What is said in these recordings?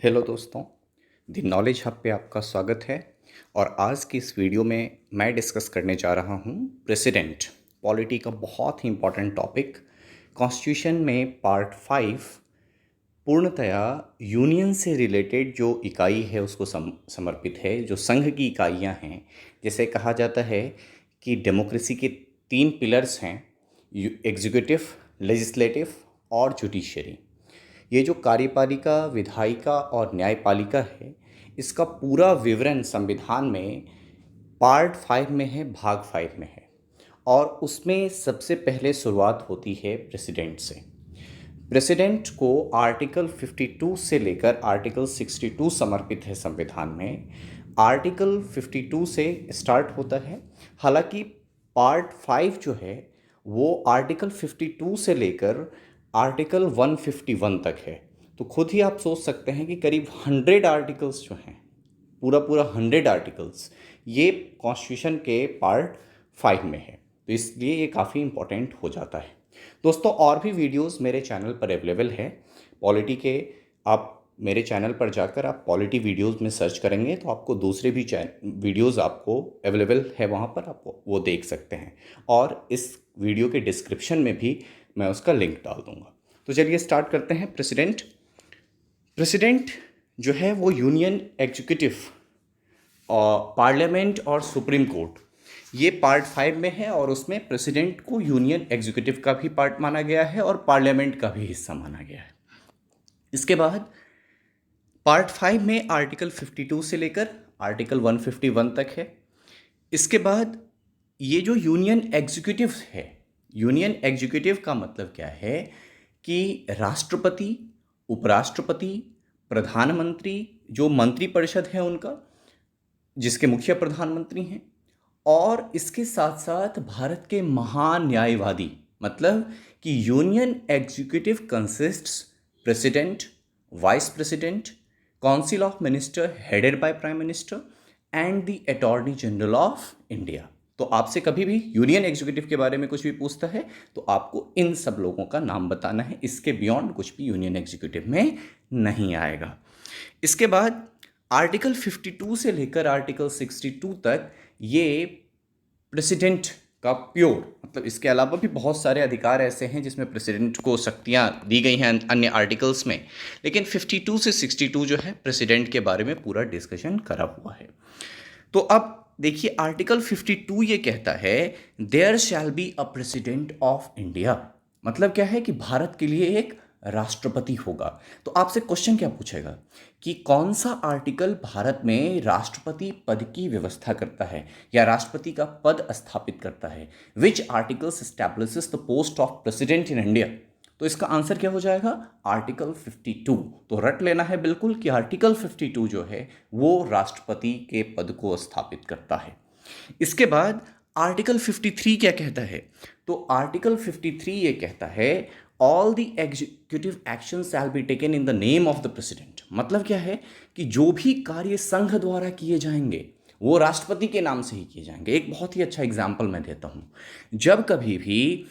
Hello दोस्तों, the knowledge hub पे आपका स्वागत है। और आज की इस वीडियो में मैं डिस्कस करने जा रहा हूँ प्रेसिडेंट पॉलिटी का बहुत ही इम्पोर्टेंट टॉपिक। कॉन्स्टिट्यूशन में पार्ट 5 पूर्णतया यूनियन से रिलेटेड जो इकाई है उसको समर्पित है, जो संघ की इकाइयाँ हैं। जैसे कहा जाता है कि डेमोक्रेसी के 3 पिलर्स हैं, एग्जीक्यूटिव, लेजिस्लेटिव और जुडिशरी। ये जो कार्यपालिका, विधायिका और न्यायपालिका है, इसका पूरा विवरण संविधान में पार्ट 5 में है, भाग 5 में है। और उसमें सबसे पहले शुरुआत होती है प्रेसिडेंट से। प्रेसिडेंट को आर्टिकल 52 से लेकर आर्टिकल 62 समर्पित है संविधान में। आर्टिकल 52 से स्टार्ट होता है, हालांकि पार्ट 5 जो है वो आर्टिकल 52 से लेकर आर्टिकल 151 तक है। तो खुद ही आप सोच सकते हैं कि करीब 100 आर्टिकल्स जो हैं, पूरा पूरा 100 आर्टिकल्स, ये कॉन्स्टिट्यूशन के पार्ट 5 में है। तो इसलिए ये काफ़ी इम्पोर्टेंट हो जाता है। दोस्तों, और भी वीडियोस मेरे चैनल पर अवेलेबल है पॉलिटी के। आप मेरे चैनल पर जाकर आप पॉलिटी वीडियोस में सर्च करेंगे तो आपको दूसरे भी वीडियोस आपको अवेलेबल है, वहाँ पर आप वो देख सकते हैं। और इस वीडियो के डिस्क्रिप्शन में भी मैं उसका लिंक डाल दूँगा। तो चलिए स्टार्ट करते हैं। प्रेसिडेंट जो है वो यूनियन एग्जीक्यूटिव और पार्लियामेंट और सुप्रीम कोर्ट, ये पार्ट 5 में है। और उसमें प्रेसिडेंट को यूनियन एग्जीक्यूटिव का भी पार्ट माना गया है और पार्लियामेंट का भी हिस्सा माना गया है। इसके बाद पार्ट 5 में आर्टिकल 52 से लेकर आर्टिकल 151 तक है। इसके बाद ये जो यूनियन एग्जीक्यूटिव है, यूनियन एग्जीक्यूटिव का मतलब क्या है कि राष्ट्रपति, उपराष्ट्रपति, प्रधानमंत्री, जो मंत्रिपरिषद है उनका, जिसके मुखिया प्रधानमंत्री हैं, और इसके साथ साथ भारत के महान न्यायवादी, मतलब कि union executive consists president, vice president, council of minister headed by prime minister and the attorney general of India. तो आपसे कभी भी यूनियन एग्जीक्यूटिव के बारे में कुछ भी पूछता है तो आपको इन सब लोगों का नाम बताना है। इसके बियॉन्ड कुछ भी यूनियन एग्जीक्यूटिव में नहीं आएगा। इसके बाद आर्टिकल 52 से लेकर आर्टिकल 62 तक ये प्रेसिडेंट का प्योर, मतलब इसके अलावा भी बहुत सारे अधिकार ऐसे हैं जिसमें प्रेसिडेंट को शक्तियां दी गई हैं अन्य आर्टिकल्स में, लेकिन 52 से 62 जो है प्रेसिडेंट के बारे में पूरा डिस्कशन करा हुआ है। तो अब देखिए, आर्टिकल 52 ये कहता है there shall be a president of India. मतलब क्या है कि भारत के लिए एक राष्ट्रपति होगा। तो आपसे क्वेश्चन क्या पूछेगा कि कौन सा आर्टिकल भारत में राष्ट्रपति पद की व्यवस्था करता है या राष्ट्रपति का पद स्थापित करता है। Which articles establishes the post of president in India. तो इसका आंसर क्या हो जाएगा? आर्टिकल 52। तो रट लेना है बिल्कुल कि आर्टिकल 52 जो है वो राष्ट्रपति के पद को स्थापित करता है। इसके बाद आर्टिकल 53 क्या कहता है? तो आर्टिकल 53 ये कहता है all the executive action shell be taken in the name of the president. मतलब क्या है कि जो भी कार्य संघ द्वारा किए जाएंगे वो राष्ट्रपति के नाम से ही किए जाएंगे। एक बहुत ही अच्छा एग्जाम्पल मैं देता हूँ। जब कभी भी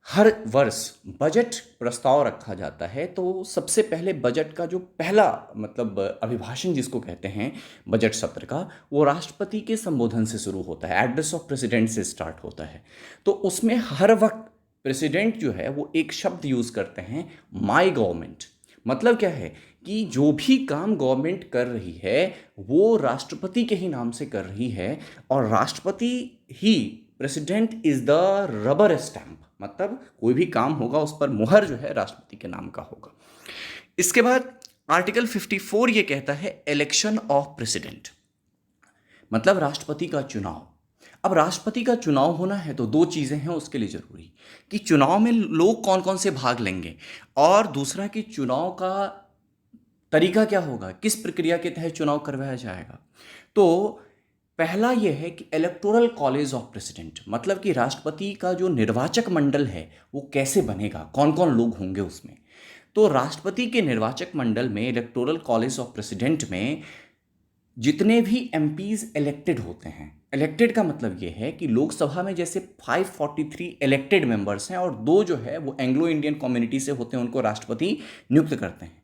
हर वर्ष बजट प्रस्ताव रखा जाता है तो सबसे पहले बजट का जो पहला मतलब अभिभाषण जिसको कहते हैं बजट सत्र का, वो राष्ट्रपति के संबोधन से शुरू होता है, एड्रेस ऑफ प्रेसिडेंट से स्टार्ट होता है। तो उसमें हर वक्त प्रेसिडेंट जो है वो एक शब्द यूज़ करते हैं, माय गवर्नमेंट। मतलब क्या है कि जो भी काम गवर्नमेंट कर रही है वो राष्ट्रपति के ही नाम से कर रही है, और राष्ट्रपति ही, president is the rubber stamp. मतलब कोई भी काम होगा उस पर मुहर जो है राष्ट्रपति के नाम का होगा। इसके बाद आर्टिकल 54 ये कहता है इलेक्शन ऑफ प्रेसिडेंट, मतलब राष्ट्रपति का चुनाव। अब राष्ट्रपति का चुनाव होना है तो 2 चीज़ें हैं उसके लिए ज़रूरी, कि चुनाव में लोग कौन कौन से भाग लेंगे, और दूसरा कि चुनाव का तरीका क्या होगा, किस प्रक्रिया के तहत चुनाव करवाया जाएगा। तो पहला यह है कि इलेक्टोरल कॉलेज ऑफ प्रेसिडेंट, मतलब कि राष्ट्रपति का जो निर्वाचक मंडल है वो कैसे बनेगा, कौन कौन लोग होंगे उसमें। तो राष्ट्रपति के निर्वाचक मंडल में, इलेक्टोरल कॉलेज ऑफ प्रेसिडेंट में, जितने भी एमपीज इलेक्टेड होते हैं, इलेक्टेड का मतलब ये है कि लोकसभा में जैसे 543 इलेक्टेड मेंबर्स हैं और 2 जो है वो एंग्लो इंडियन कम्युनिटी से होते हैं, उनको राष्ट्रपति नियुक्त करते हैं।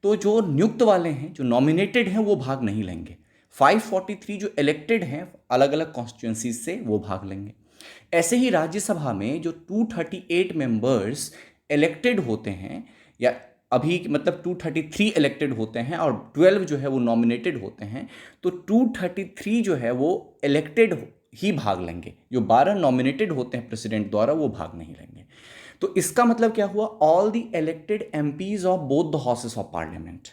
तो जो नियुक्त वाले हैं, जो नॉमिनेटेड हैं, वो भाग नहीं लेंगे। 543 जो इलेक्टेड हैं अलग अलग कॉन्स्टिट्यूंसीज से, वो भाग लेंगे। ऐसे ही राज्यसभा में जो 238 मेंबर्स इलेक्टेड होते हैं, या अभी मतलब 233 इलेक्टेड होते हैं और 12 जो है वो नॉमिनेटेड होते हैं, तो 233 जो है वो इलेक्टेड ही भाग लेंगे। जो 12 नॉमिनेटेड होते हैं प्रेसिडेंट द्वारा, वो भाग नहीं लेंगे। तो इसका मतलब क्या हुआ? All the elected MPs of both the houses of parliament.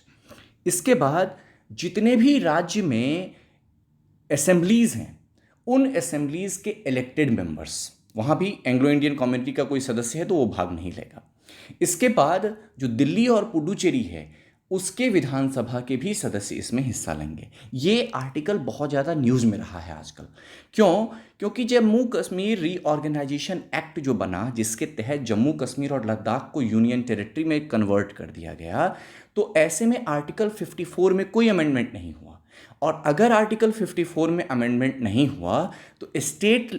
इसके बाद जितने भी राज्य में असेंबलीज हैं, उन असेंबलीज के इलेक्टेड मेंबर्स, वहाँ भी एंग्लो इंडियन कम्युनिटी का कोई सदस्य है तो वो भाग नहीं लेगा। इसके बाद जो दिल्ली और पुडुचेरी है, उसके विधानसभा के भी सदस्य इसमें हिस्सा लेंगे। ये आर्टिकल बहुत ज़्यादा न्यूज़ में रहा है आजकल। क्यों? क्योंकि जम्मू कश्मीर रीऑर्गेनाइजेशन एक्ट जो बना, जिसके तहत जम्मू कश्मीर और लद्दाख को यूनियन टेरिटरी में कन्वर्ट कर दिया गया, तो ऐसे में आर्टिकल 54 में कोई अमेंडमेंट नहीं हुआ। और अगर आर्टिकल 54 में अमेंडमेंट नहीं हुआ तो स्टेट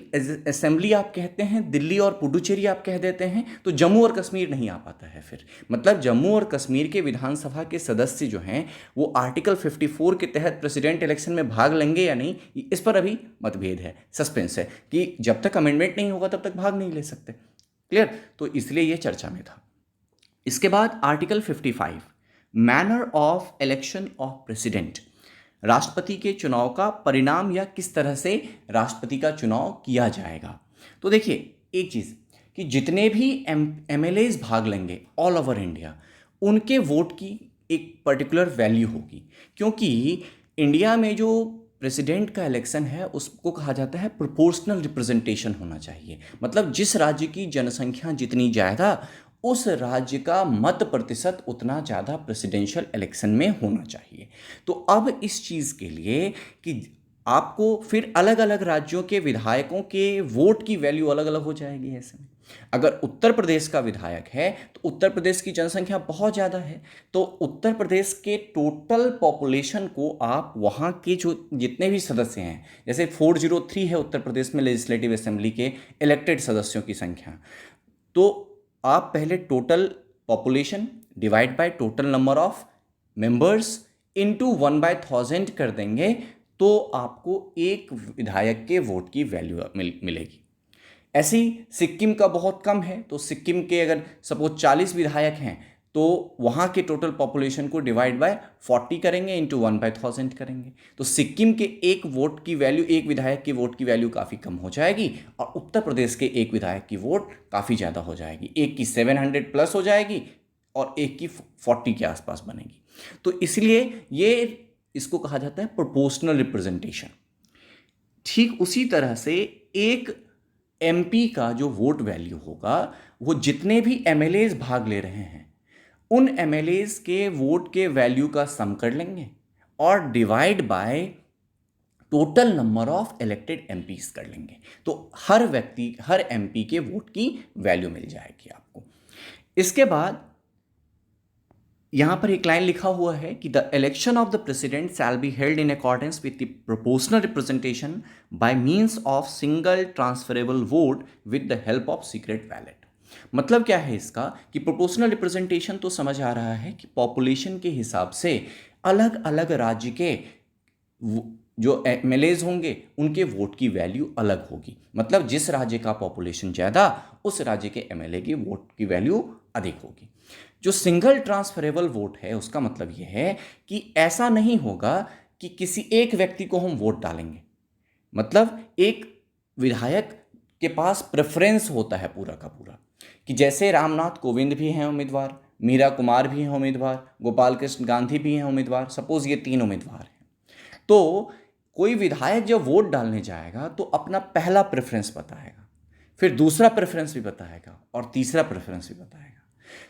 असेंबली आप कहते हैं, दिल्ली और पुडुचेरी आप कह देते हैं, तो जम्मू और कश्मीर नहीं आ पाता है फिर। मतलब जम्मू और कश्मीर के विधानसभा के सदस्य जो हैं, वो आर्टिकल 54 के तहत प्रेसिडेंट इलेक्शन में भाग लेंगे या नहीं, इस पर अभी मतभेद है, सस्पेंस है कि जब तक अमेंडमेंट नहीं होगा तब तक भाग नहीं ले सकते। क्लियर? तो इसलिए ये चर्चा में था। इसके बाद article 55, manner of election of president, राष्ट्रपति के चुनाव का परिणाम या किस तरह से राष्ट्रपति का चुनाव किया जाएगा। तो देखिए एक चीज़ कि जितने भी एमएलएज भाग लेंगे ऑल ओवर इंडिया, उनके वोट की एक पर्टिकुलर वैल्यू होगी। क्योंकि इंडिया में जो प्रेसिडेंट का इलेक्शन है उसको कहा जाता है प्रोपोर्शनल रिप्रेजेंटेशन होना चाहिए। मतलब जिस राज्य की जनसंख्या जितनी ज़्यादा, उस राज्य का मत प्रतिशत उतना ज़्यादा प्रेसिडेंशियल इलेक्शन में होना चाहिए। तो अब इस चीज़ के लिए कि आपको फिर अलग अलग राज्यों के विधायकों के वोट की वैल्यू अलग अलग हो जाएगी। ऐसे में अगर उत्तर प्रदेश का विधायक है तो उत्तर प्रदेश की जनसंख्या बहुत ज़्यादा है, तो उत्तर प्रदेश के टोटल पॉपुलेशन को आप वहाँ के जो जितने भी सदस्य हैं, जैसे 403 है उत्तर प्रदेश में लेजिस्लेटिव असेंबली के इलेक्टेड सदस्यों की संख्या, तो आप पहले total population divide by total number of members into 1/1000 कर देंगे, तो आपको एक विधायक के वोट की वैल्यू मिलेगी। ऐसे ही सिक्किम का बहुत कम है, तो सिक्किम के अगर सपोज 40 विधायक हैं, तो वहाँ के टोटल पॉपुलेशन को डिवाइड बाय 40 करेंगे, इंटू 1/1000 करेंगे, तो सिक्किम के एक वोट की वैल्यू, एक विधायक के वोट की वैल्यू काफ़ी कम हो जाएगी, और उत्तर प्रदेश के एक विधायक की वोट काफ़ी ज़्यादा हो जाएगी। एक की 700 प्लस हो जाएगी और एक की 40 के आसपास बनेगी। तो इसलिए ये इसको कहा जाता है प्रोपोर्शनल रिप्रेजेंटेशन। ठीक उसी तरह से एक एमपी का जो वोट वैल्यू होगा, वो जितने भी एमएलएज भाग ले रहे हैं उन एमएलएज के वोट के वैल्यू का सम कर लेंगे और divide by total number of elected MPs कर लेंगे, तो हर व्यक्ति, हर एमपी के वोट की वैल्यू मिल जाएगी आपको। इसके बाद यहां पर एक लाइन लिखा हुआ है कि the election of the president shall be held in accordance with the proportional representation by means of single transferable vote with the help of secret ballot. मतलब क्या है इसका कि प्रोपोर्शनल रिप्रेजेंटेशन तो समझ आ रहा है कि पॉपुलेशन के हिसाब से अलग अलग राज्य के जो एमएलएज होंगे उनके वोट की वैल्यू अलग होगी। मतलब जिस राज्य का पॉपुलेशन ज़्यादा, उस राज्य के एमएलए की वोट की वैल्यू अधिक होगी। जो सिंगल ट्रांसफरेबल वोट है, उसका मतलब यह है कि ऐसा नहीं होगा कि किसी एक व्यक्ति को हम वोट डालेंगे। मतलब एक विधायक के पास प्रेफरेंस होता है पूरा का पूरा, कि जैसे रामनाथ कोविंद भी हैं उम्मीदवार, मीरा कुमार भी हैं उम्मीदवार, गोपाल कृष्ण गांधी भी हैं उम्मीदवार, सपोज ये 3 उम्मीदवार हैं, तो कोई विधायक जब वोट डालने जाएगा तो अपना पहला प्रेफरेंस बताएगा, फिर दूसरा प्रेफरेंस भी बताएगा और तीसरा प्रेफरेंस भी बताएगा।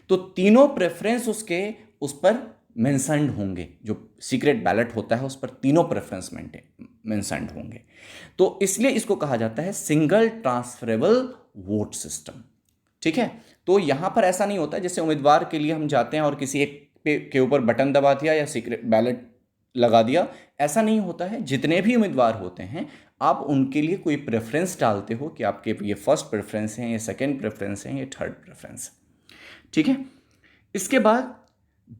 तो तीनों प्रेफरेंस उसके उस पर मेंशन्ड होंगे। जो सीक्रेट बैलेट होता है उस पर तीनों प्रेफरेंस मेंशन्ड होंगे। तो इसलिए इसको कहा जाता है सिंगल ट्रांसफरेबल वोट सिस्टम। ठीक है, तो यहां पर ऐसा नहीं होता जैसे उम्मीदवार के लिए हम जाते हैं और किसी एक के ऊपर बटन दबा दिया या सीक्रेट बैलेट लगा दिया, ऐसा नहीं होता है। जितने भी उम्मीदवार होते हैं आप उनके लिए कोई प्रेफरेंस डालते हो कि आपके ये फर्स्ट प्रेफरेंस है, ये सेकंड प्रेफरेंस है, ये थर्ड प्रेफरेंस है। ठीक है, इसके बाद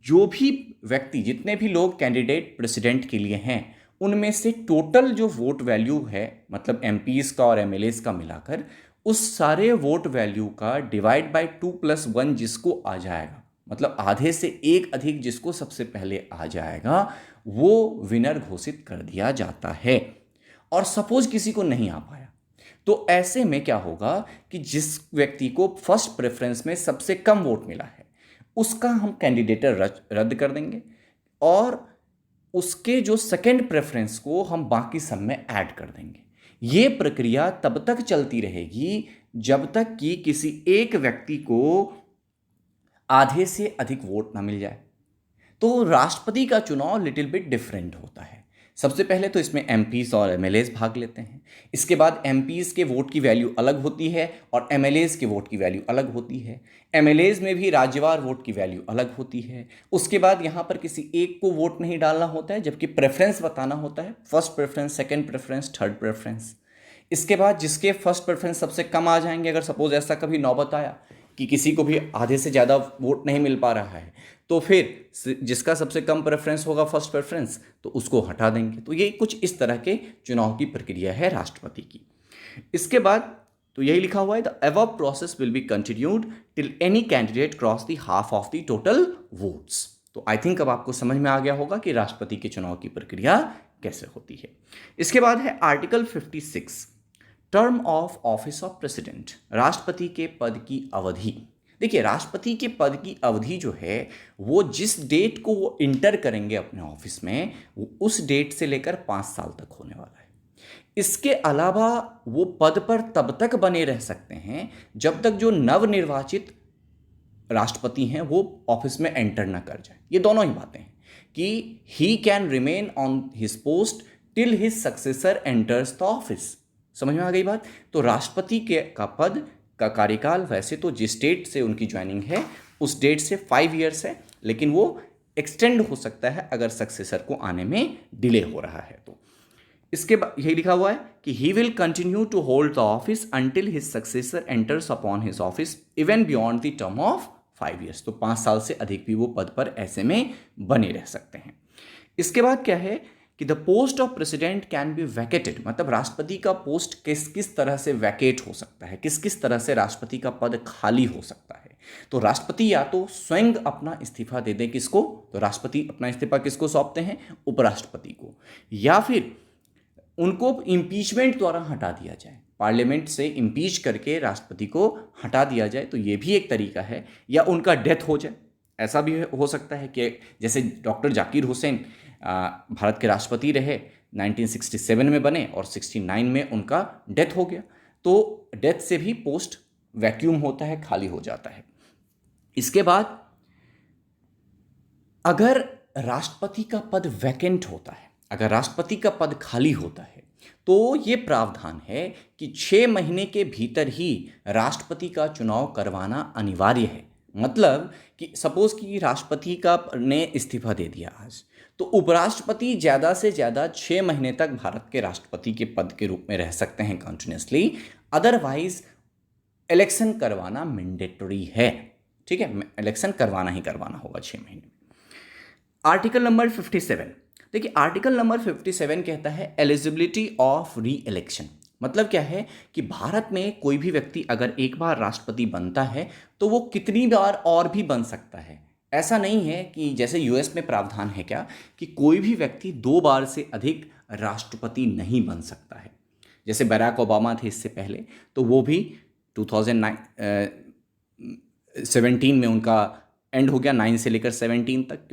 जो भी व्यक्ति, जितने भी लोग कैंडिडेट प्रेसिडेंट के लिए हैं, उनमें से टोटल जो वोट वैल्यू है, मतलब एमपीज का और एमएलएज का मिलाकर, उस सारे वोट वैल्यू का डिवाइड बाय 2+1 जिसको आ जाएगा, मतलब आधे से एक अधिक जिसको सबसे पहले आ जाएगा, वो विनर घोषित कर दिया जाता है। और सपोज किसी को नहीं आ पाया, तो ऐसे में क्या होगा कि जिस व्यक्ति को फर्स्ट प्रेफरेंस में सबसे कम वोट मिला है, उसका हम कैंडिडेटर रद्द कर देंगे और उसके जो सेकंड प्रेफरेंस को हम बाकी सब में ऐड कर देंगे। ये प्रक्रिया तब तक चलती रहेगी जब तक कि किसी एक व्यक्ति को आधे से अधिक वोट ना मिल जाए। तो राष्ट्रपति का चुनाव लिटिल बिट डिफरेंट होता है। सबसे पहले तो इसमें एमपीज और एमएलएज भाग लेते हैं। इसके बाद एमपीज के वोट की वैल्यू अलग होती है और एमएलएज के वोट की वैल्यू अलग होती है। एमएलएज में भी राज्यवार वोट की वैल्यू अलग होती है। उसके बाद यहाँ पर किसी एक को वोट नहीं डालना होता है, जबकि प्रेफरेंस बताना होता है, first preference, second preference, third preference. इसके बाद जिसके फर्स्ट प्रेफरेंस सबसे कम आ जाएंगे, अगर सपोज ऐसा कभी नौबत आया कि किसी को भी आधे से ज़्यादा वोट नहीं मिल पा रहा है, तो फिर जिसका सबसे कम प्रेफरेंस होगा फर्स्ट प्रेफरेंस, तो उसको हटा देंगे। तो ये कुछ इस तरह के चुनाव की प्रक्रिया है राष्ट्रपति की। इसके बाद तो यही लिखा हुआ है, the above process will be continued till any candidate cross the half of the total votes. तो आई थिंक अब आपको समझ में आ गया होगा कि राष्ट्रपति के चुनाव की प्रक्रिया कैसे होती है। इसके बाद है article 56, term of office of president, राष्ट्रपति के पद की अवधि। देखिए, राष्ट्रपति के पद की अवधि जो है वो जिस डेट को वो इंटर करेंगे अपने ऑफिस में, वो उस डेट से लेकर 5 साल तक होने वाला है। इसके अलावा वो पद पर तब तक बने रह सकते हैं जब तक जो नवनिर्वाचित राष्ट्रपति हैं वो ऑफिस में एंटर ना कर जाए। ये दोनों ही बातें हैं कि he can remain on his post till his successor enters the office. समझ में आ गई बात? तो राष्ट्रपति के का पद का कार्यकाल वैसे तो जिस डेट से उनकी ज्वाइनिंग है उस डेट से 5 ईयर्स है, लेकिन वो एक्सटेंड हो सकता है अगर सक्सेसर को आने में डिले हो रहा है तो। इसके बाद यही लिखा हुआ है कि he will continue to hold the office until his successor enters upon his office even beyond the term of 5 years. तो 5 साल से अधिक भी वो पद पर ऐसे में बने रह सकते हैं। इसके बाद क्या है कि the post of president can be vacated, मतलब राष्ट्रपति का पोस्ट किस किस तरह से वैकेट हो सकता है, किस किस तरह से राष्ट्रपति का पद खाली हो सकता है। तो राष्ट्रपति या तो स्वयं अपना इस्तीफा दे दें, किसको, तो राष्ट्रपति अपना इस्तीफा किसको सौंपते हैं, उपराष्ट्रपति को, या फिर उनको इम्पीचमेंट द्वारा हटा दिया जाए, पार्लियामेंट से इम्पीच करके राष्ट्रपति को हटा दिया जाए, तो ये भी एक तरीका है, या उनका डेथ हो जाए। ऐसा भी हो सकता है कि जैसे डॉक्टर जाकिर हुसैन भारत के राष्ट्रपति रहे, 1967 में बने और 69 में उनका डेथ हो गया, तो डेथ से भी पोस्ट वैक्यूम होता है, खाली हो जाता है। इसके बाद अगर राष्ट्रपति का पद वैकेंट होता है, अगर राष्ट्रपति का पद खाली होता है, तो ये प्रावधान है कि 6 महीने के भीतर ही राष्ट्रपति का चुनाव करवाना अनिवार्य है। मतलब कि सपोज कि राष्ट्रपति का ने इस्तीफा दे दिया आज, तो उपराष्ट्रपति ज़्यादा से ज़्यादा 6 महीने तक भारत के राष्ट्रपति के पद के रूप में रह सकते हैं कंटिन्यूसली, अदरवाइज इलेक्शन करवाना मैंडेटरी है। ठीक है, इलेक्शन करवाना ही करवाना होगा 6 महीने में। आर्टिकल नंबर 57, देखिए आर्टिकल नंबर 57 कहता है एलिजिबिलिटी ऑफ री इलेक्शन। मतलब क्या है कि भारत में कोई भी व्यक्ति अगर एक बार राष्ट्रपति बनता है तो वो कितनी बार और भी बन सकता है। ऐसा नहीं है कि जैसे यूएस में प्रावधान है क्या कि कोई भी व्यक्ति 2 बार से अधिक राष्ट्रपति नहीं बन सकता है। जैसे बराक ओबामा थे इससे पहले, तो वो भी 2017 में उनका एंड हो गया, 9 से लेकर 17 तक,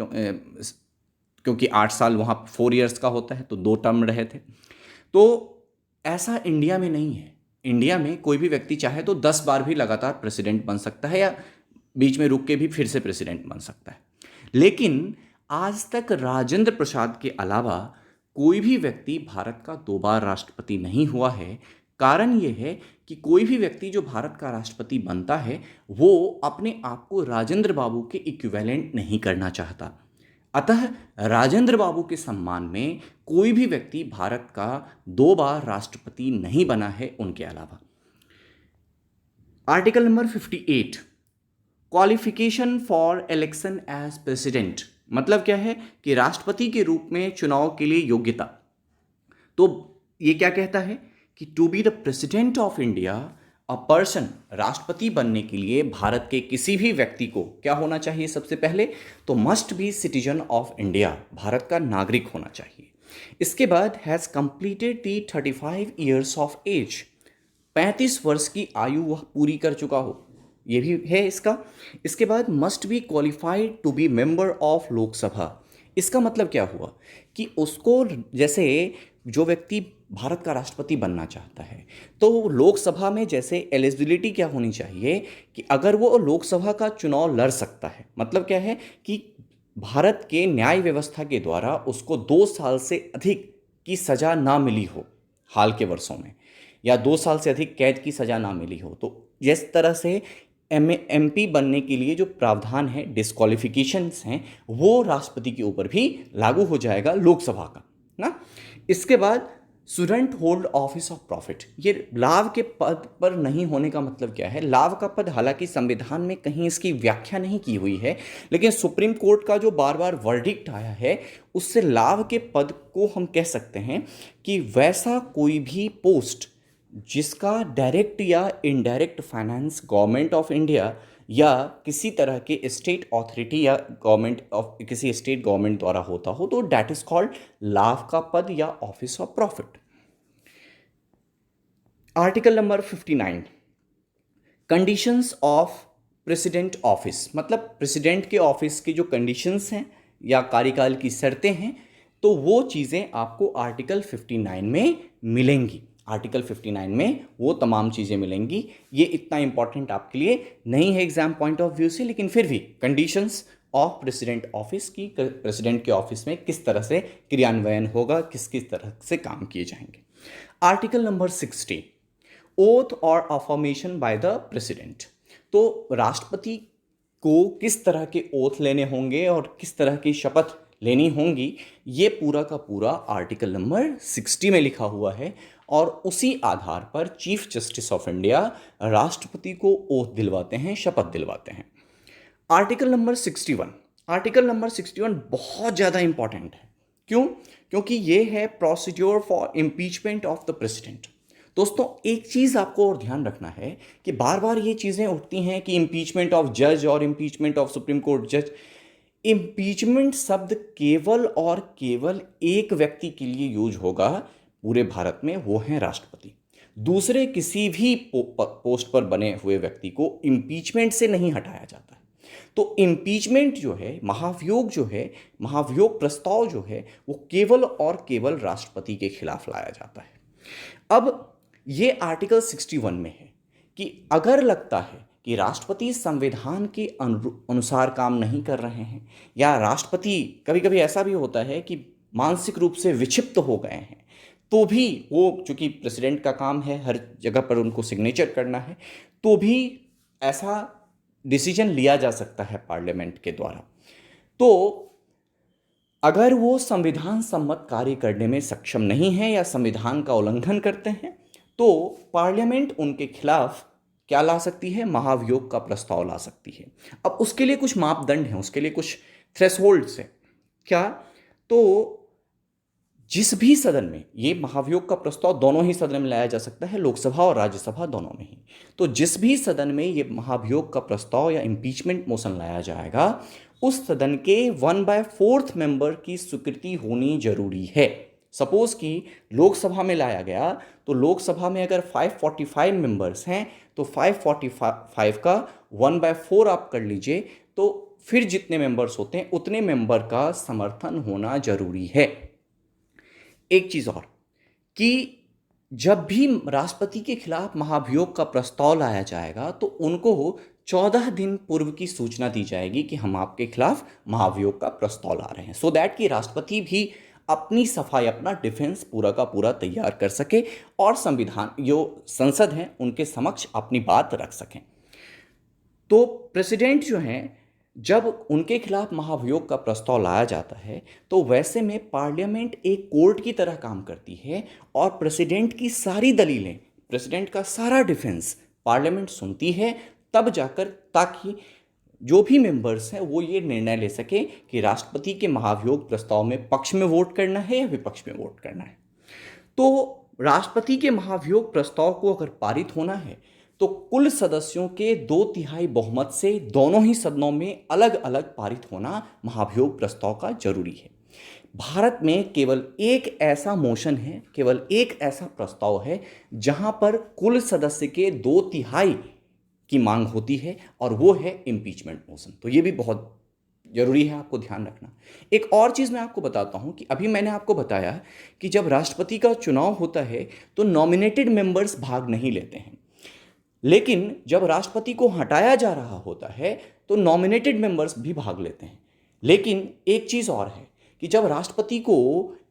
क्योंकि 8 साल वहाँ 4 ईयर्स का होता है, तो 2 टर्म रहे थे। तो ऐसा इंडिया में नहीं है। इंडिया में कोई भी व्यक्ति चाहे तो 10 बार भी लगातार प्रेसिडेंट बन सकता है, या बीच में रुक के भी फिर से प्रेसिडेंट बन सकता है। लेकिन आज तक राजेंद्र प्रसाद के अलावा कोई भी व्यक्ति भारत का 2 बार राष्ट्रपति नहीं हुआ है। कारण ये है कि कोई भी व्यक्ति जो भारत का राष्ट्रपति बनता है वो अपने आप को राजेंद्र बाबू के इक्विवेलेंट नहीं करना चाहता। अतः राजेंद्र बाबू के सम्मान में कोई भी व्यक्ति भारत का 2 बार राष्ट्रपति नहीं बना है उनके अलावा। Article number 58, qualification for election as president मतलब क्या है कि राष्ट्रपति के रूप में चुनाव के लिए योग्यता। तो ये क्या कहता है कि to be the president of India a person, राष्ट्रपति बनने के लिए भारत के किसी भी व्यक्ति को क्या होना चाहिए? सबसे पहले तो must be citizen of India, भारत का नागरिक होना चाहिए। इसके बाद has completed the 35 years of age, 35 वर्ष की आयु वह पूरी कर चुका हो, ये भी है इसका। इसके बाद must be qualified to be member of Lok Sabha. इसका मतलब क्या हुआ कि उसको, जैसे जो व्यक्ति भारत का राष्ट्रपति बनना चाहता है तो लोकसभा में जैसे एलिजिबिलिटी क्या होनी चाहिए कि अगर वो लोकसभा का चुनाव लड़ सकता है, मतलब क्या है कि भारत के न्याय व्यवस्था के द्वारा उसको 2 साल से अधिक की सज़ा ना मिली हो हाल के वर्षों में, या 2 साल से अधिक कैद की सज़ा ना मिली हो, तो जिस तरह से एमपी बनने के लिए जो प्रावधान है, डिस्क्वालिफिकेशंस हैं, वो राष्ट्रपति के ऊपर भी लागू हो जाएगा लोकसभा का ना। इसके बाद student hold office of profit, ये लाभ के पद पर नहीं होने का मतलब क्या है? लाभ का पद, हालांकि संविधान में कहीं इसकी व्याख्या नहीं की हुई है, लेकिन सुप्रीम कोर्ट का जो बार बार वर्डिक्ट आया है उससे लाभ के पद को हम कह सकते हैं कि वैसा कोई भी पोस्ट जिसका डायरेक्ट या indirect finance government of India या किसी तरह के स्टेट अथॉरिटी या गवर्नमेंट ऑफ किसी स्टेट गवर्नमेंट द्वारा होता हो, तो डैट इज कॉल्ड लाभ का पद या office of profit. Article number 59, conditions of president office, मतलब प्रेसिडेंट के ऑफिस की जो कंडीशंस हैं या कार्यकाल की शर्तें हैं, तो वो चीज़ें आपको आर्टिकल 59 में मिलेंगी। आर्टिकल 59 में वो तमाम चीज़ें मिलेंगी। ये इतना इंपॉर्टेंट आपके लिए नहीं है एग्जाम पॉइंट ऑफ व्यू से, लेकिन फिर भी कंडीशंस ऑफ प्रेसिडेंट ऑफिस की, प्रेसिडेंट के ऑफिस में किस तरह से क्रियान्वयन होगा, किस किस तरह से काम किए जाएंगे। आर्टिकल नंबर 60, ओथ और अफर्मेशन बाय द प्रेसिडेंट, तो राष्ट्रपति को किस तरह के ओथ लेने होंगे और किस तरह की शपथ लेनी होंगी, ये पूरा का पूरा आर्टिकल नंबर 60 में लिखा हुआ है, और उसी आधार पर चीफ जस्टिस ऑफ इंडिया राष्ट्रपति को ओथ दिलवाते हैं, शपथ दिलवाते हैं। आर्टिकल नंबर 61, आर्टिकल नंबर 61 बहुत ज़्यादा इंपॉर्टेंट है। क्यों? क्योंकि ये है procedure for impeachment of the president. दोस्तों, एक चीज़ आपको और ध्यान रखना है कि बार बार ये चीज़ें उठती हैं कि इम्पीचमेंट ऑफ जज और इम्पीचमेंट ऑफ सुप्रीम कोर्ट जज। इम्पीचमेंट शब्द केवल और केवल एक व्यक्ति के लिए यूज होगा पूरे भारत में, वो है राष्ट्रपति। दूसरे किसी भी पोस्ट पर बने हुए व्यक्ति को इम्पीचमेंट से नहीं हटाया जाता है। तो इम्पीचमेंट जो है, महाभियोग जो है, महाभियोग प्रस्ताव जो है, वो केवल और केवल राष्ट्रपति के खिलाफ लाया जाता है। अब ये आर्टिकल 61 में है कि अगर लगता है कि राष्ट्रपति संविधान के अनुसार काम नहीं कर रहे हैं, या राष्ट्रपति, कभी कभी ऐसा भी होता है कि मानसिक रूप से विक्षिप्त हो गए हैं, तो भी वो, चूंकि प्रेसिडेंट का काम है हर जगह पर उनको सिग्नेचर करना है, तो भी ऐसा डिसीजन लिया जा सकता है पार्लियामेंट के द्वारा। तो अगर वो संविधान सम्मत कार्य करने में सक्षम नहीं है या संविधान का उल्लंघन करते हैं, तो पार्लियामेंट उनके खिलाफ क्या ला सकती है? महाभियोग का प्रस्ताव ला सकती है। अब उसके लिए कुछ मापदंड हैं, उसके लिए कुछ थ्रेशोल्ड्स हैं। क्या? तो जिस भी सदन में ये महाभियोग का प्रस्ताव, दोनों ही सदन में लाया जा सकता है, लोकसभा और राज्यसभा दोनों में ही, तो जिस भी सदन में ये महाभियोग का प्रस्ताव या इम्पीचमेंट मोशन लाया जाएगा, उस सदन के 1/4 मेंबर की स्वीकृति होनी जरूरी है। सपोज कि लोकसभा में लाया गया, तो लोकसभा में अगर 545 मेंबर्स हैं, तो 545 का 1/4 आप कर लीजिए, तो फिर जितने मेंबर्स होते हैं उतने मेंबर का समर्थन होना जरूरी है। एक चीज और, कि जब भी राष्ट्रपति के खिलाफ महाभियोग का प्रस्ताव लाया जाएगा, तो उनको 14 दिन पूर्व की सूचना दी जाएगी कि हम आपके खिलाफ महाभियोग का प्रस्ताव ला रहे हैं, सो दैट कि राष्ट्रपति भी अपनी सफाई, अपना डिफेंस पूरा का पूरा तैयार कर सके और संविधान, जो संसद है, उनके समक्ष अपनी बात रख सकें। तो प्रेसिडेंट जो हैं, जब उनके खिलाफ महाभियोग का प्रस्ताव लाया जाता है, तो वैसे में पार्लियामेंट एक कोर्ट की तरह काम करती है और प्रेसिडेंट की सारी दलीलें, प्रेसिडेंट का सारा डिफेंस पार्लियामेंट सुनती है, तब जाकर, ताकि जो भी मेंबर्स हैं वो ये निर्णय ले सकें कि राष्ट्रपति के महाभियोग प्रस्ताव में पक्ष में वोट करना है या विपक्ष में वोट करना है। तो राष्ट्रपति के महाभियोग प्रस्ताव को अगर पारित होना है तो कुल सदस्यों के 2/3 बहुमत से दोनों ही सदनों में अलग अलग पारित होना महाभियोग प्रस्ताव का जरूरी है। भारत में केवल एक ऐसा मोशन है, केवल एक ऐसा प्रस्ताव है जहां पर कुल सदस्य के 2/3 की मांग होती है और वो है इम्पीचमेंट मोशन। तो ये भी बहुत जरूरी है, आपको ध्यान रखना। एक और चीज़ मैं आपको बताता हूं कि अभी मैंने आपको बताया कि जब राष्ट्रपति का चुनाव होता है तो नॉमिनेटेड मेंबर्स भाग नहीं लेते हैं, लेकिन जब राष्ट्रपति को हटाया जा रहा होता है तो नॉमिनेटेड मेंबर्स भी भाग लेते हैं। लेकिन एक चीज़ और है कि जब राष्ट्रपति को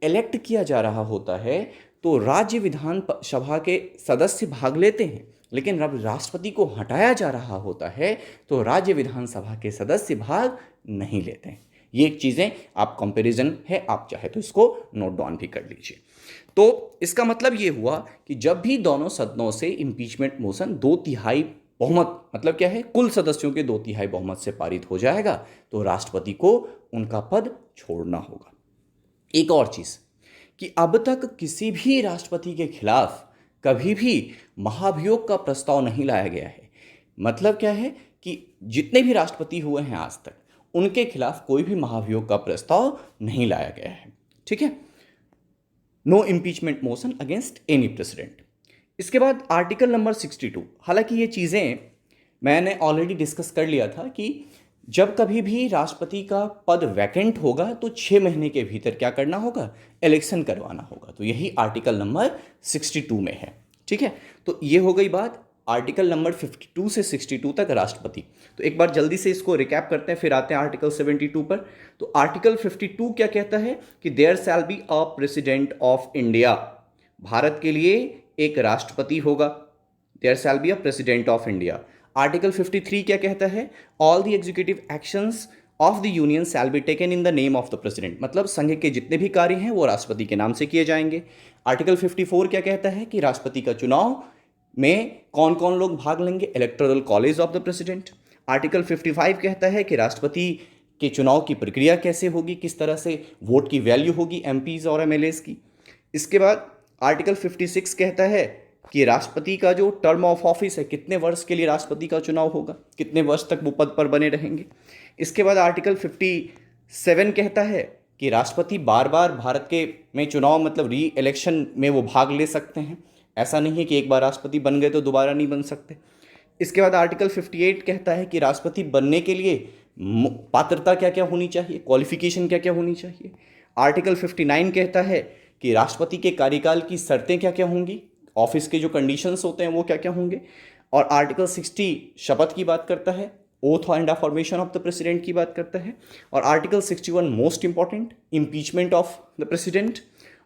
इलेक्ट किया जा रहा होता है तो राज्य विधान सभा के सदस्य भाग लेते हैं, लेकिन जब राष्ट्रपति को हटाया जा रहा होता है तो राज्य विधानसभा के सदस्य भाग नहीं लेते हैं। ये एक चीज़ें आप कंपैरिजन है, आप चाहे तो इसको नोट डाउन भी कर लीजिए। तो इसका मतलब ये हुआ कि जब भी दोनों सदनों से इम्पीचमेंट मोशन 2/3 बहुमत, मतलब क्या है, कुल सदस्यों के 2/3 बहुमत से पारित हो जाएगा तो राष्ट्रपति को उनका पद छोड़ना होगा। एक और चीज़ कि अब तक किसी भी राष्ट्रपति के खिलाफ कभी भी महाभियोग का प्रस्ताव नहीं लाया गया है। मतलब क्या है कि जितने भी राष्ट्रपति हुए हैं आज तक उनके खिलाफ कोई भी महाभियोग का प्रस्ताव नहीं लाया गया है। ठीक है, no impeachment motion against any president. इसके बाद आर्टिकल नंबर 62, हालांकि ये चीज़ें मैंने ऑलरेडी डिस्कस कर लिया था कि जब कभी भी राष्ट्रपति का पद वैकेंट होगा तो 6 महीने के भीतर क्या करना होगा, इलेक्शन करवाना होगा। तो यही आर्टिकल नंबर 62 में है। ठीक है, तो ये हो गई बात आर्टिकल नंबर 52 से 62 तक राष्ट्रपति। तो एक बार जल्दी से इसको रिकैप करते हैं, फिर आते हैं आर्टिकल 72 पर। तो आर्टिकल 52 क्या कहता है कि there shall be a president of India, भारत के लिए एक राष्ट्रपति होगा। There shall be a president of India. Article 53 क्या कहता है, all the executive actions of the union shall be taken in the name of the president, मतलब संघ के जितने भी कार्य हैं वो राष्ट्रपति के नाम से किए जाएंगे। आर्टिकल 54 क्या कहता है कि राष्ट्रपति का चुनाव में कौन कौन लोग भाग लेंगे, electoral college of the president. Article 55 कहता है कि राष्ट्रपति के चुनाव की प्रक्रिया कैसे होगी, किस तरह से वोट की वैल्यू होगी एमपीज और एमएलएस की। इसके बाद आर्टिकल 56 कहता है कि राष्ट्रपति का जो टर्म ऑफ ऑफिस है, कितने वर्ष के लिए राष्ट्रपति का चुनाव होगा, कितने वर्ष तक वो पद पर बने रहेंगे। इसके बाद आर्टिकल 57 कहता है कि राष्ट्रपति बार बार भारत के में चुनाव मतलब री इलेक्शन में वो भाग ले सकते हैं। ऐसा नहीं है कि एक बार राष्ट्रपति बन गए तो दोबारा नहीं बन सकते। इसके बाद आर्टिकल 58 कहता है कि राष्ट्रपति बनने के लिए पात्रता क्या क्या होनी चाहिए, क्वालिफिकेशन क्या क्या होनी चाहिए। आर्टिकल 59 कहता है कि राष्ट्रपति के कार्यकाल की शर्तें क्या क्या होंगी, ऑफिस के जो कंडीशंस होते हैं वो क्या क्या होंगे। और आर्टिकल 60 शपथ की बात करता है, oath and affirmation of the president की बात करता है। और article 61 most important, impeachment of the president.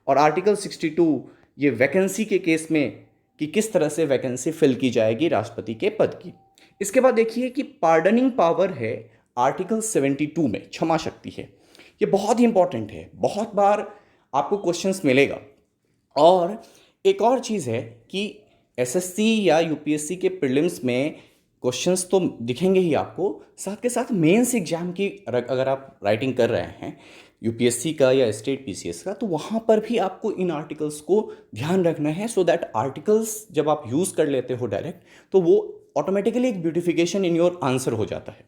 और आर्टिकल 62 ये वैकेंसी के केस में कि किस तरह से वैकेंसी फिल की जाएगी राष्ट्रपति के पद की। इसके बाद देखिए कि पार्डनिंग पावर है आर्टिकल 72 में, क्षमा शक्ति है। ये बहुत ही इंपॉर्टेंट है, बहुत बार आपको क्वेश्चंस मिलेगा। और एक और चीज़ है कि एसएससी या यूपीएससी के प्रीलिम्स में क्वेश्चंस तो दिखेंगे ही आपको, साथ के साथ मेंस एग्जाम की अगर आप राइटिंग कर रहे हैं यूपीएससी का या स्टेट पीसीएस का, तो वहाँ पर भी आपको इन आर्टिकल्स को ध्यान रखना है, सो दैट आर्टिकल्स जब आप यूज़ कर लेते हो डायरेक्ट तो वो ऑटोमेटिकली एक ब्यूटिफिकेशन इन योर आंसर हो जाता है।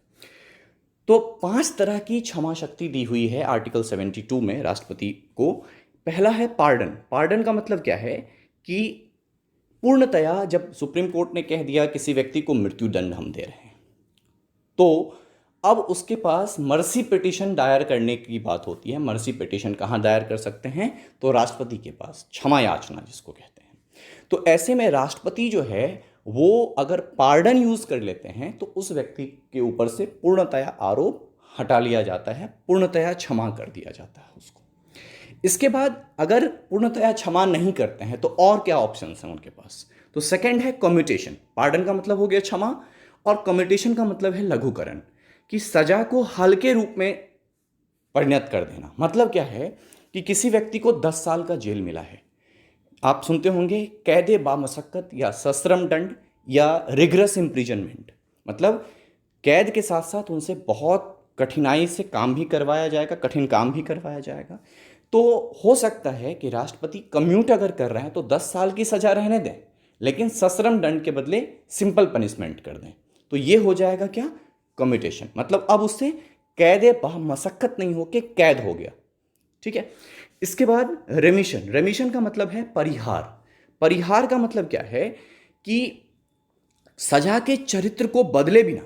तो 5 तरह की क्षमा शक्ति दी हुई है आर्टिकल 72 में राष्ट्रपति को। पहला है पार्डन। पार्डन का मतलब क्या है कि पूर्णतया जब सुप्रीम कोर्ट ने कह दिया किसी व्यक्ति को मृत्युदंड हम दे रहे हैं, तो अब उसके पास मर्सी पिटीशन दायर करने की बात होती है। मर्सी पिटीशन कहाँ दायर कर सकते हैं, तो राष्ट्रपति के पास, क्षमा याचना जिसको कहते हैं। तो ऐसे में राष्ट्रपति जो है वो अगर पार्डन यूज़ कर लेते हैं तो उस व्यक्ति के ऊपर से पूर्णतया आरोप हटा लिया जाता है, पूर्णतया क्षमा कर दिया जाता है उसको। इसके बाद अगर पूर्णतया क्षमा नहीं करते हैं तो और क्या ऑप्शंस हैं उनके पास, तो सेकंड है कम्यूटेशन। पार्डन का मतलब हो गया क्षमा, और कम्यूटेशन का मतलब है लघुकरण, कि सजा को हल्के रूप में परिणत कर देना। मतलब क्या है कि किसी व्यक्ति को 10 साल का जेल मिला है, आप सुनते होंगे कैदे बामशक्कत या सश्रम दंड या रिग्रेस इम्प्रिजनमेंट, मतलब कैद के साथ साथ उनसे बहुत कठिनाई से काम भी करवाया जाएगा, कठिन काम भी करवाया जाएगा। तो हो सकता है कि राष्ट्रपति कम्यूट अगर कर रहे हैं तो 10 साल की सज़ा रहने दें, लेकिन सश्रम दंड के बदले सिंपल पनिशमेंट कर दें। तो ये हो जाएगा क्या, कम्यूटेशन, मतलब अब उससे कैद मशक्कत नहीं हो के कैद हो गया। ठीक है। इसके बाद रेमिशन, रेमिशन का मतलब है परिहार। परिहार का मतलब क्या है कि सजा के चरित्र को बदले बिना,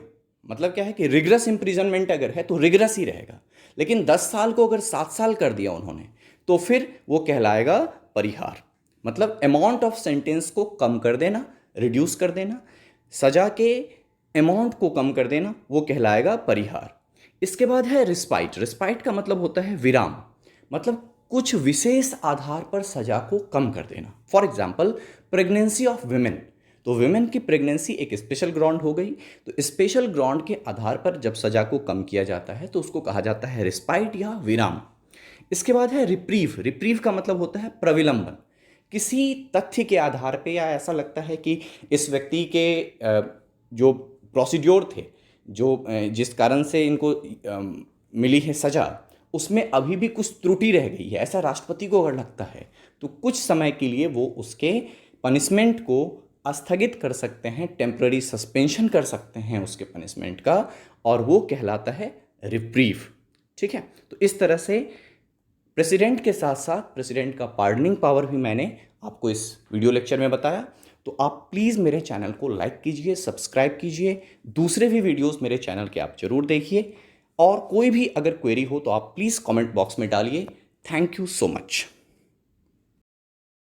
मतलब क्या है कि रिग्रेस इम्प्रिजनमेंट अगर है तो रिग्रेस ही रहेगा, लेकिन 10 साल को अगर 7 साल कर दिया उन्होंने तो फिर वो कहलाएगा परिहार। मतलब अमाउंट ऑफ सेंटेंस को कम कर देना, रिड्यूस कर देना, सजा के अमाउंट को कम कर देना, वो कहलाएगा परिहार। इसके बाद है रिस्पाइट। रिस्पाइट का मतलब होता है विराम, मतलब कुछ विशेष आधार पर सजा को कम कर देना। For example pregnancy of women, तो विमेन की प्रेगनेंसी एक स्पेशल ग्राउंड हो गई, तो स्पेशल ग्राउंड के आधार पर जब सजा को कम किया जाता है तो उसको कहा जाता है रिस्पाइट या विराम। इसके बाद है रिप्रीव। रिप्रीव का मतलब होता है प्रविलंबन। किसी तथ्य के आधार पे या ऐसा लगता है कि इस व्यक्ति के जो प्रोसीड्योर थे, जो जिस कारण से इनको मिली है सजा, उसमें अभी भी कुछ त्रुटि रह गई है, ऐसा राष्ट्रपति को अगर लगता है तो कुछ समय के लिए वो उसके पनिशमेंट को स्थगित कर सकते हैं, टेम्पररी सस्पेंशन कर सकते हैं उसके पनिशमेंट का, और वो कहलाता है रिप्रीव। ठीक है। तो इस तरह से प्रेसिडेंट के साथ साथ प्रेसिडेंट का पार्डनिंग पावर भी मैंने आपको इस वीडियो लेक्चर में बताया। तो आप प्लीज़ मेरे चैनल को लाइक कीजिए, सब्सक्राइब कीजिए, दूसरे भी वीडियोस मेरे चैनल के आप जरूर देखिए, और कोई भी अगर क्वेरी हो तो आप प्लीज़ कमेंट बॉक्स में डालिए। Thank you so much.